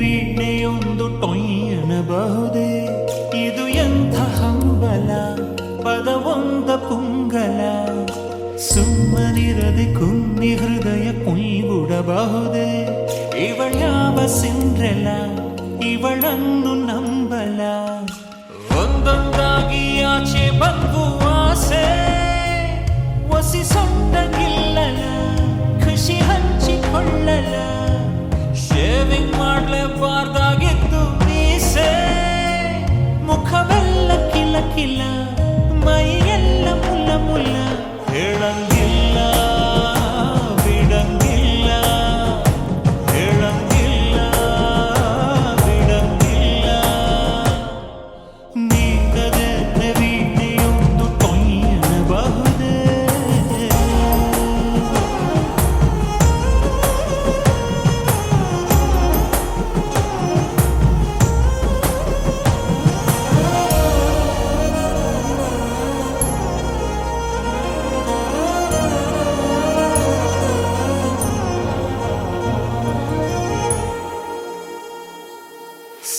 ವೀಣೆಯೊಂದು ಟೊಯ್ಯನಬಹುದೇ ಇದು ಎಂಥ ಹಂಬಲ ಪದವೊಂದ ಪುಂಗಲ ಸುಮ್ಮನಿರದೆ ಕುನ್ನಿ ಹೃದಯ ಕುಯ್ಗುಡಬಹುದೇ ಇವಳ್ಯಾವ ಸಿಂಡ್ರೆಲ ಇವಳನ್ನು ನಂಬಲ ಒಂದೊಂದಾಗಿ ಆಚೆ ಬಂದು ಆಸೆ ಒಸಿ ಸೊಂಟಗಿಲ್ಲಲ ಖುಷಿ ಹಂಚಿಕೊಳ್ಳಲ ಶೇವಿಂಗ್ ಮಾಡ್ಲೇಬಾರ್ದಾಗಿತ್ತು ಮೀಸೆ ಮುಖವೆಲ್ಲ ಕಿಲ ಕಿಲ ಮೈಯೆಲ್ಲ ಮುಲ್ಲ ಮುಲ್ಲ ಹೇಳಂಗಿಲ್ಲ ಬಿಡಂಗಿಲ್ಲ ಹೇಳಂಗಿಲ್ಲ ಬಿಡಂಗಿಲ್ಲ ನೀಗದೆ ವೀಣೆಯೊಂದು ಟೊಯ್ಯನಬಹುದೇ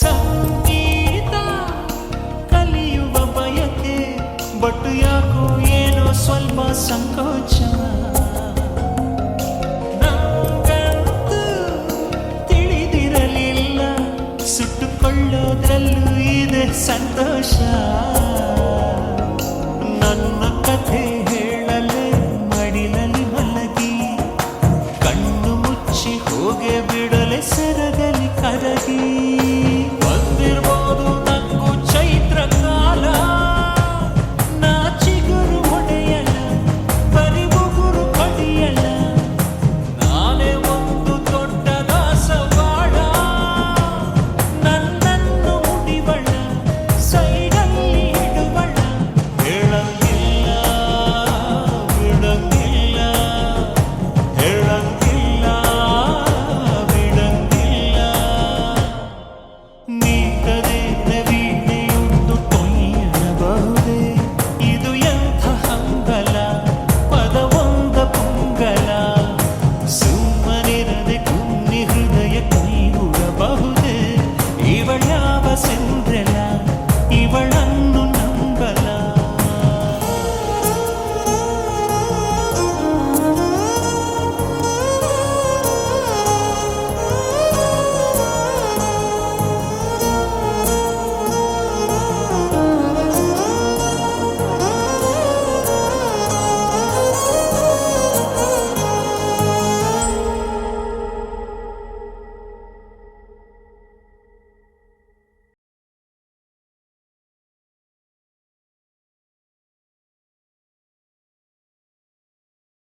ಸಂಗೀತ ಕಲಿಯುವ ಬಯಕೆ ಬಟ್ ಯಾಕೋ ಏನೋ ಸ್ವಲ್ಪ ಸಂಕೋಚ ನಂಗಂತೂ ತಿಳಿದಿರಲಿಲ್ಲ ಸುಟ್ಟುಕೊಳ್ಳೋದ್ರಲ್ಲೂ ಇದೆ ಸಂತೋಷ ನನ್ನ ಕಥೆ ಹೇಳಲೇ ಮಡಿಲಲ್ಲಿ ಮಲಗಿ ಕಣ್ಣು ಮುಚ್ಚಿ ಹೋಗೆ ಬಿಡಲೆ ಸೆರಗಲಿ ಕರಗಿ